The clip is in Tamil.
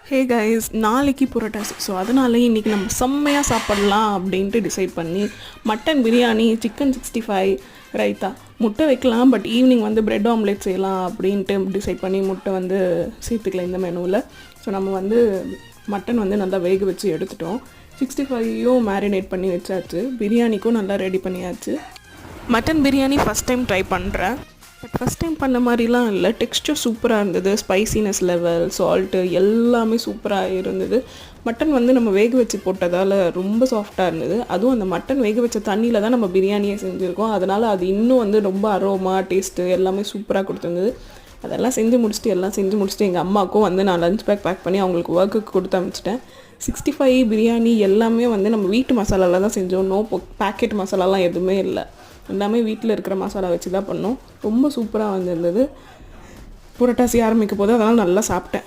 ஹே கைஸ், நாளைக்கு புரோட்டாஸ். ஸோ அதனால இன்றைக்கி நம்ம செம்மையாக சாப்பிட்லாம் அப்படின்ட்டு டிசைட் பண்ணி மட்டன் பிரியாணி, சிக்கன் 65, ரைத்தா, முட்டை வைக்கலாம். பட் ஈவினிங் வந்து பிரெட் ஆம்லேட் செய்யலாம் அப்படின்ட்டு டிசைட் பண்ணி முட்டை வந்து சேர்த்துக்கலாம் இந்த மெனுவில். ஸோ நம்ம வந்து மட்டன் வந்து நல்லா வேக வச்சு எடுத்துட்டோம். 65யும் மேரினேட் பண்ணி வச்சாச்சு. பிரியாணிக்கும் நல்லா ரெடி பண்ணியாச்சு. Mutton biryani first time try பண்ணுறேன். பட் ஃபஸ்ட் டைம் பண்ண மாதிரிலாம் இல்லை. டெக்ஸ்டர் சூப்பராக இருந்தது. ஸ்பைசினஸ் லெவல், சால்ட்டு எல்லாமே சூப்பராக இருந்தது. மட்டன் வந்து நம்ம வேக வச்சு போட்டதால் ரொம்ப சாஃப்டாக இருந்தது. அதுவும் அந்த மட்டன் வேக வச்ச தண்ணியில் தான் நம்ம பிரியாணியை செஞ்சுருக்கோம். அதனால் அது இன்னும் வந்து ரொம்ப அரோமா, டேஸ்ட்டு எல்லாமே சூப்பராக கொடுத்துருந்தது. அதெல்லாம் செஞ்சு முடிச்சுட்டு எங்கள் அம்மாவுக்கும் வந்து நான் லஞ்ச் பேக் பண்ணி அவங்களுக்கு ஒர்க்குக்கு கொடுத்து அனுப்பிச்சிட்டேன். 65 பிரியாணி எல்லாமே வந்து நம்ம வீட்டு மசாலாவில் தான் செஞ்சோம். நோ பேக்கெட் மசாலாலாம் எதுவுமே இல்லை. எல்லாமே வீட்டில் இருக்கிற மசாலா வச்சு தான் பண்ணோம். ரொம்ப சூப்பராக வந்திருந்தது. புரட்டாசி ஆரம்பிக்க போது அதனால் நல்லா சாப்பிட்டேன்.